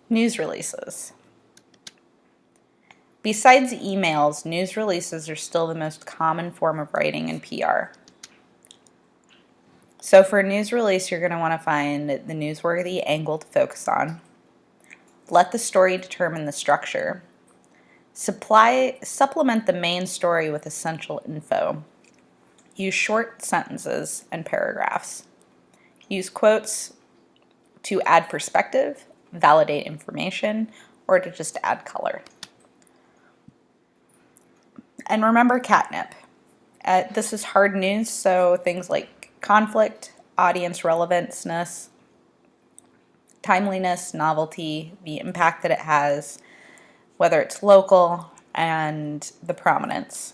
News releases. Besides emails, news releases are still the most common form of writing in PR. So for a news release, you're going to want to find the newsworthy angle to focus on. Let the story determine the structure. Supplement the main story with essential info. Use short sentences and paragraphs. Use quotes to add perspective, validate information, or to just add color. And remember catnip. This is hard news, so things like conflict, audience relevanceness, timeliness, novelty, the impact that it has, whether it's local, and the prominence.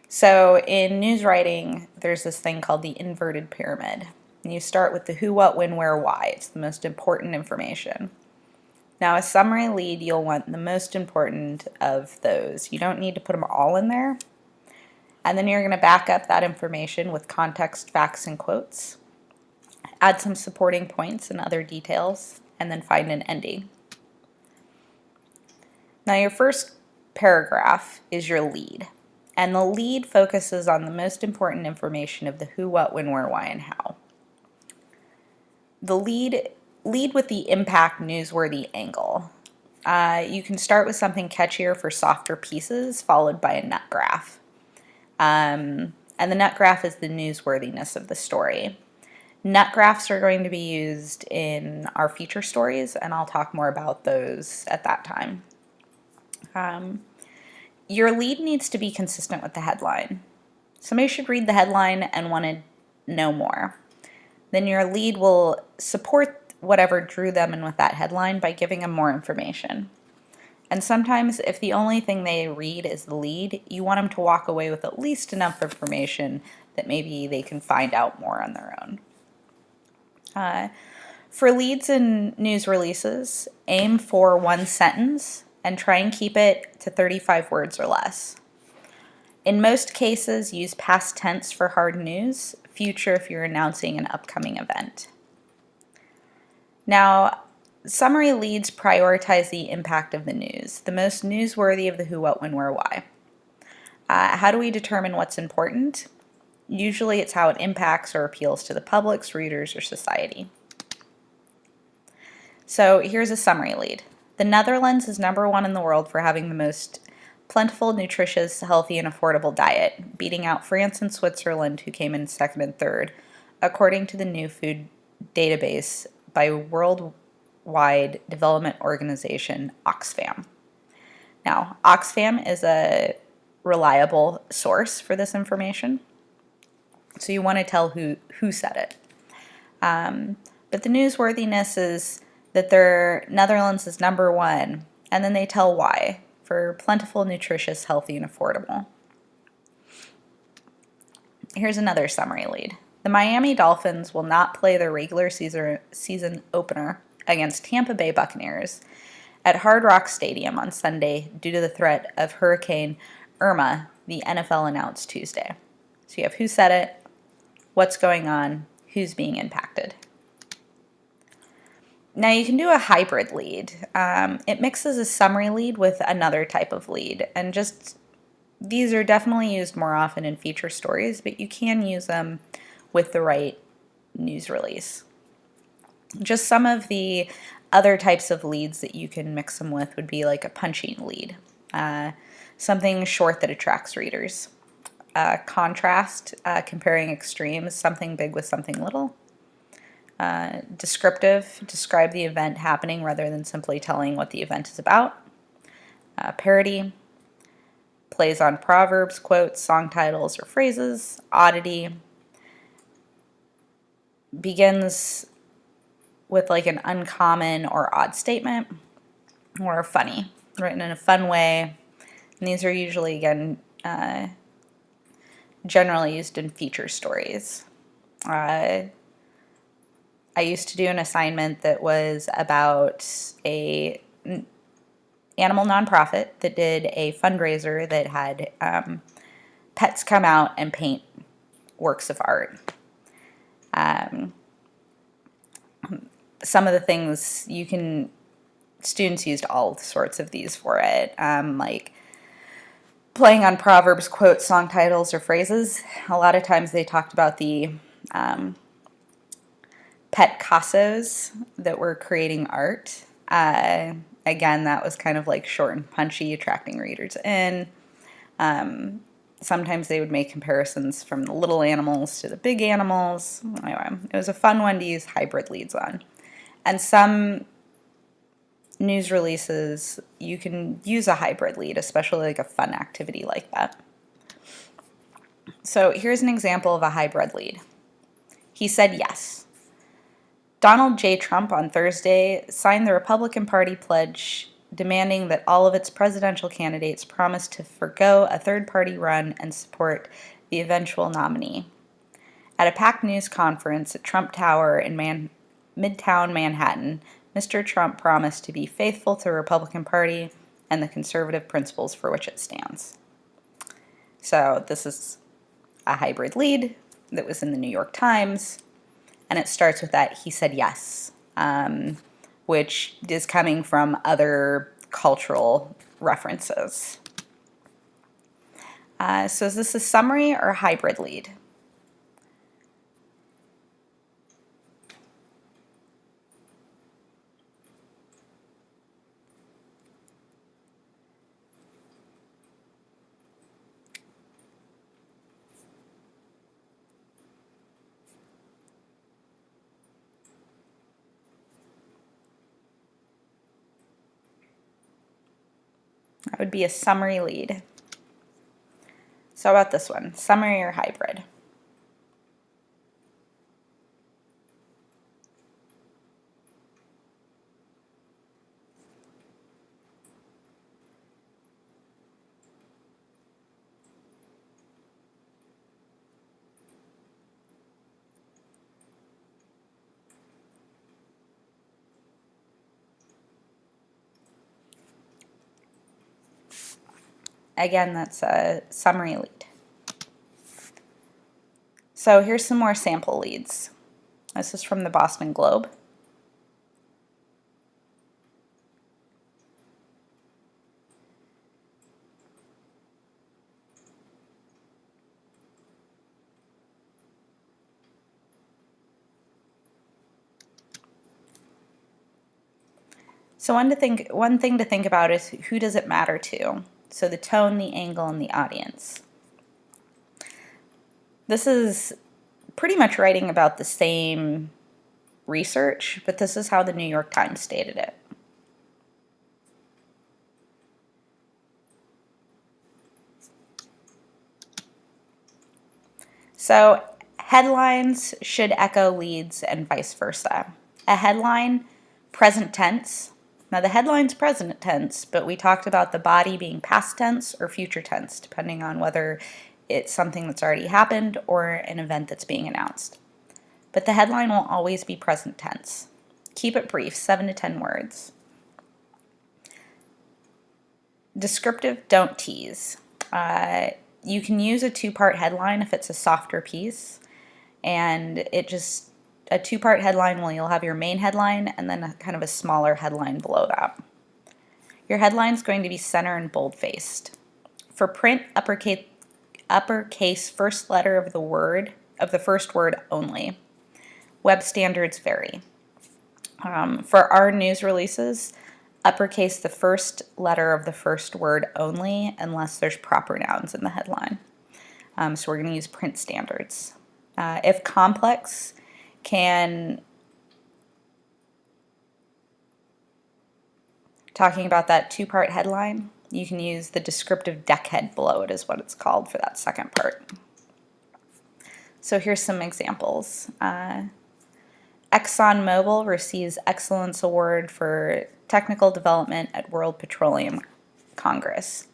So in news writing, there's this thing called the inverted pyramid. And you start with the who, what, when, where, why. It's the most important information. Now, a summary lead, you'll want the most important of those. You don't need to put them all in there. And then you're going to back up that information with context, facts, and quotes. Add some supporting points and other details, and then find an ending. Now, your first paragraph is your lead. And the lead focuses on the most important information of the who, what, when, where, why, and how. The lead with the impact newsworthy angle. You can start with something catchier for softer pieces, followed by a nut graph. And the nut graph is the newsworthiness of the story. Nut graphs are going to be used in our feature stories, and I'll talk more about those at that time. Your lead needs to be consistent with the headline. Somebody should read the headline and want to know more. Then your lead will support whatever drew them in with that headline by giving them more information. And sometimes if the only thing they read is the lead, you want them to walk away with at least enough information that maybe they can find out more on their own. For leads in news releases, aim for one sentence and try and keep it to 35 words or less. In most cases, use past tense for hard news, future if you're announcing an upcoming event. Now, summary leads prioritize the impact of the news, the most newsworthy of the who, what, when, where, why. How do we determine what's important? Usually it's how it impacts or appeals to the public's readers or society. So here's a summary lead. The Netherlands is #1 in the world for having the most plentiful, nutritious, healthy, and affordable diet, beating out France and Switzerland, who came in second and third, according to the new food database by Worldwide Development Organization, Oxfam. Now, Oxfam is a reliable source for this information, so you want to tell who said it. But the newsworthiness is that their Netherlands is #1, and then they tell why, for plentiful, nutritious, healthy, and affordable. Here's another summary lead. The Miami Dolphins will not play their regular season opener against Tampa Bay Buccaneers at Hard Rock Stadium on Sunday due to the threat of Hurricane Irma, the NFL announced Tuesday. So you have who said it, what's going on, who's being impacted. Now you can do a hybrid lead. It mixes a summary lead with another type of lead, and just these are definitely used more often in feature stories, but you can use them with the right news release. Just some of the other types of leads that you can mix them with would be like a punching lead, something short that attracts readers. Contrast, comparing extremes, something big with something little. Descriptive, describe the event happening rather than simply telling what the event is about. Parody, plays on proverbs, quotes, song titles, or phrases. Oddity, begins with like an uncommon or odd statement. Or funny, written in a fun way. And these are usually, again, generally used in feature stories. I used to do an assignment that was about a animal nonprofit that did a fundraiser that had pets come out and paint works of art. some of the things students used all sorts of these for it, like playing on proverbs, quotes, song titles, or phrases. A lot of times they talked about the pet Cassos that were creating art. Again, that was kind of like short and punchy, attracting readers in. Sometimes they would make comparisons from the little animals to the big animals. Anyway, it was a fun one to use hybrid leads on. And some news releases, you can use a hybrid lead, especially like a fun activity like that. So here's an example of a hybrid lead. He said yes. Donald J. Trump on Thursday signed the Republican Party pledge demanding that all of its presidential candidates promise to forgo a third-party run and support the eventual nominee. At a packed news conference at Trump Tower in Midtown Manhattan, Mr. Trump promised to be faithful to the Republican Party and the conservative principles for which it stands. So this is a hybrid lead that was in the New York Times, and it starts with that he said yes, which is coming from other cultural references. So is this a summary or a hybrid lead? That would be a summary lead. So how about this one, summary or hybrid? Again, that's a summary lead. So here's some more sample leads. This is from the Boston Globe. So one thing to think about is who does it matter to? So the tone, the angle, and the audience. This is pretty much writing about the same research, but this is how the New York Times stated it. So headlines should echo leads and vice versa. A headline, present tense. Now the headline's present tense, but we talked about the body being past tense or future tense, depending on whether it's something that's already happened or an event that's being announced. But the headline will always be present tense. Keep it brief, 7 to 10 words. Descriptive, don't tease. You can use a two-part headline if it's a softer piece, and a two-part headline where you'll have your main headline and then kind of a smaller headline below that. Your headline's going to be center and bold-faced. For print, uppercase first letter of the first word only. Web standards vary. For our news releases, uppercase the first letter of the first word only unless there's proper nouns in the headline. So we're going to use print standards. If complex, talking about that two-part headline, you can use the descriptive deckhead below it is what it's called for that second part. So here's some examples. ExxonMobil receives Excellence Award for Technical Development at World Petroleum Congress.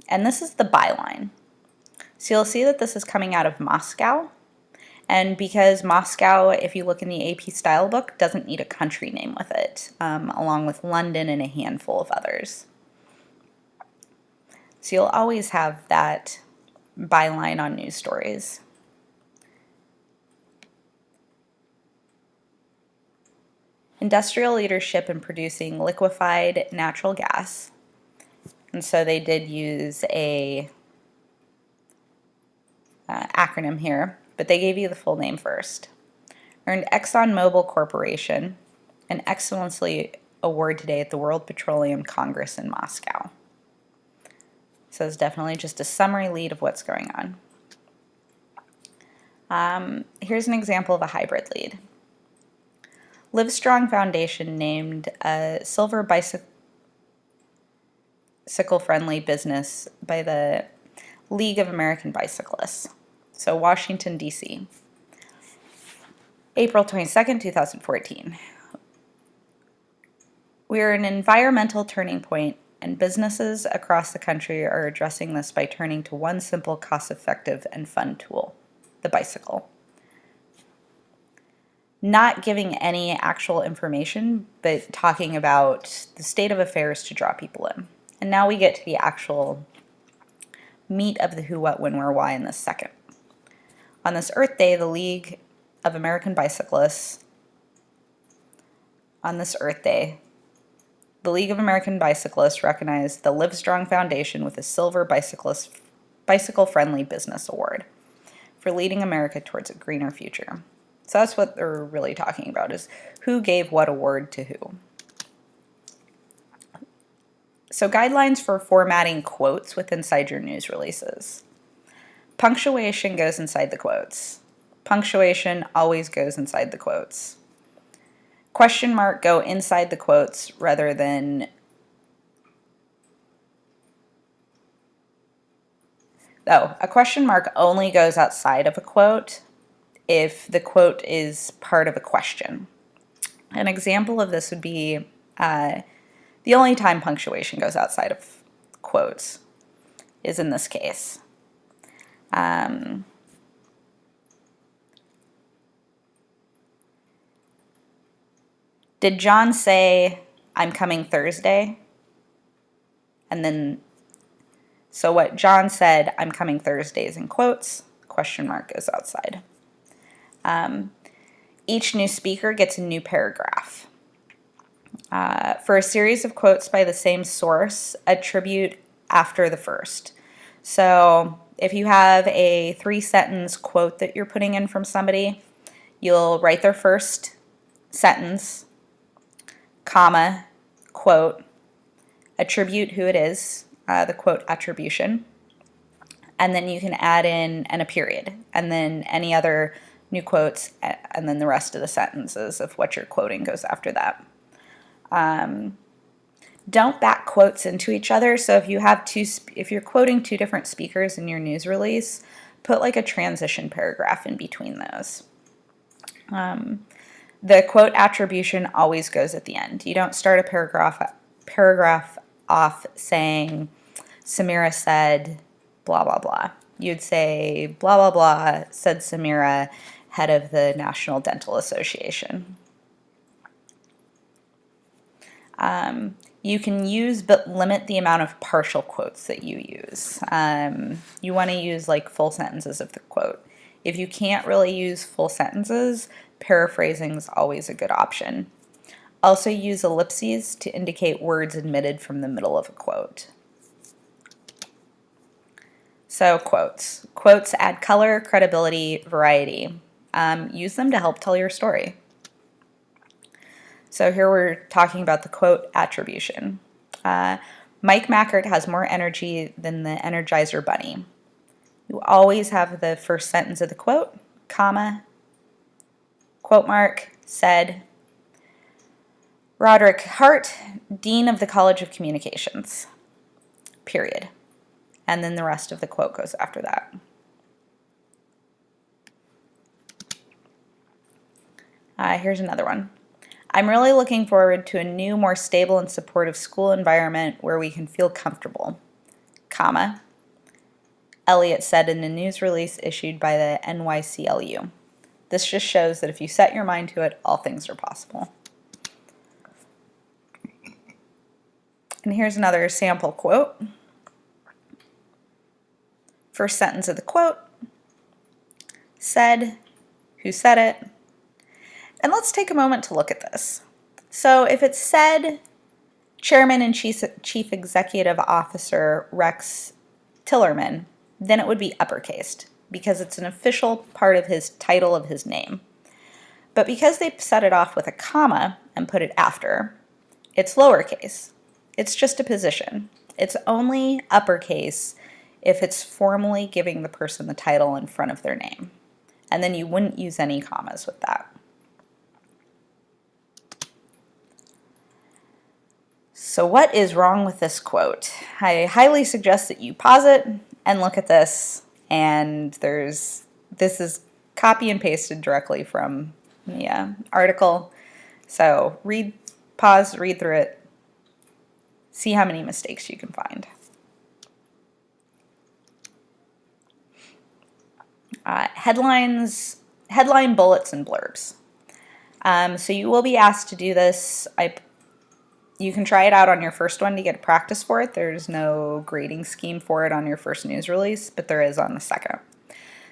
And this is the byline. So you'll see that this is coming out of Moscow. And because Moscow, if you look in the AP style book, doesn't need a country name with it, along with London and a handful of others. So you'll always have that byline on news stories. Industrial leadership in producing liquefied natural gas. And so they did use a acronym here, but they gave you the full name first. Earned ExxonMobil Corporation an Excellency Award today at the World Petroleum Congress in Moscow. So it's definitely just a summary lead of what's going on. Here's an example of a hybrid lead. Livestrong Foundation named a silver bicycle-friendly business by the League of American Bicyclists. So Washington, D.C. April 22nd, 2014. We are an environmental turning point, and businesses across the country are addressing this by turning to one simple, cost-effective, and fun tool, the bicycle. Not giving any actual information, but talking about the state of affairs to draw people in. And now we get to the actual meat of the who, what, when, where, why in this second. On this Earth Day, the League of American Bicyclists, recognized the Livestrong Foundation with a Silver Bicycle-Friendly Business Award for leading America towards a greener future. So that's what they're really talking about, is who gave what award to who. So guidelines for formatting quotes with inside your news releases. Punctuation goes inside the quotes. Punctuation always goes inside the quotes. Question mark go inside the quotes rather than a question mark only goes outside of a quote if the quote is part of a question. An example of this would be the only time punctuation goes outside of quotes is in this case. Did John say, "I'm coming Thursday"? And then, so what John said, "I'm coming Thursday" is in quotes, question mark is outside. Each new speaker gets a new paragraph. For a series of quotes by the same source, attribute after the first. So if you have a 3-sentence quote that you're putting in from somebody, you'll write their first sentence, comma, quote, attribute who it is, the quote attribution, and then you can add in a period, and then any other new quotes, and then the rest of the sentences of what you're quoting goes after that. Don't back quotes into each other. So if you have if you're quoting two different speakers in your news release, put like a transition paragraph in between those. The quote attribution always goes at the end. You don't start a paragraph off saying, Samira said, blah, blah, blah. You'd say, blah, blah, blah, said Samira, head of the National Dental Association. You can use, but limit the amount of partial quotes that you use. You want to use like full sentences of the quote. If you can't really use full sentences, paraphrasing is always a good option. Also use ellipses to indicate words omitted from the middle of a quote. So quotes. Quotes add color, credibility, variety. Use them to help tell your story. So here we're talking about the quote attribution. Mike Mackert has more energy than the Energizer Bunny. You always have the first sentence of the quote, comma, quote mark, said, Roderick Hart, Dean of the College of Communications, period. And then the rest of the quote goes after that. Here's another one. I'm really looking forward to a new, more stable and supportive school environment where we can feel comfortable, comma, Elliott said in a news release issued by the NYCLU. This just shows that if you set your mind to it, all things are possible. And here's another sample quote. First sentence of the quote, said, who said it? And let's take a moment to look at this. So if it said Chairman and Chief Executive Officer Rex Tillerman, then it would be uppercased because it's an official part of his title of his name. But because they set it off with a comma and put it after, it's lowercase. It's just a position. It's only uppercase if it's formally giving the person the title in front of their name. And then you wouldn't use any commas with that. So what is wrong with this quote? I highly suggest that you pause it and look at this. And this is copy and pasted directly from the article. So pause, read through it, see how many mistakes you can find. Headline bullets and blurbs. So you will be asked to do this. You can try it out on your first one to get practice for it. There's no grading scheme for it on your first news release, but there is on the second.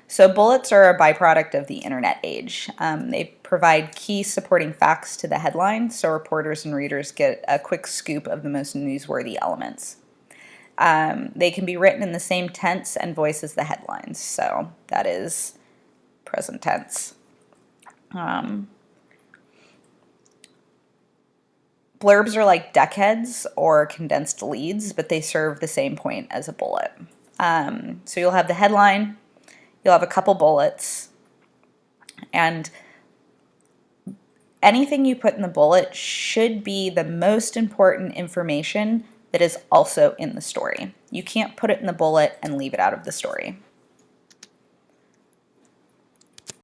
So bullets are a byproduct of the internet age. They provide key supporting facts to the headline, so reporters and readers get a quick scoop of the most newsworthy elements. They can be written in the same tense and voice as the headlines, so that is present tense. Blurbs are like deckheads or condensed leads, but they serve the same point as a bullet. So you'll have the headline, you'll have a couple bullets, and anything you put in the bullet should be the most important information that is also in the story. You can't put it in the bullet and leave it out of the story.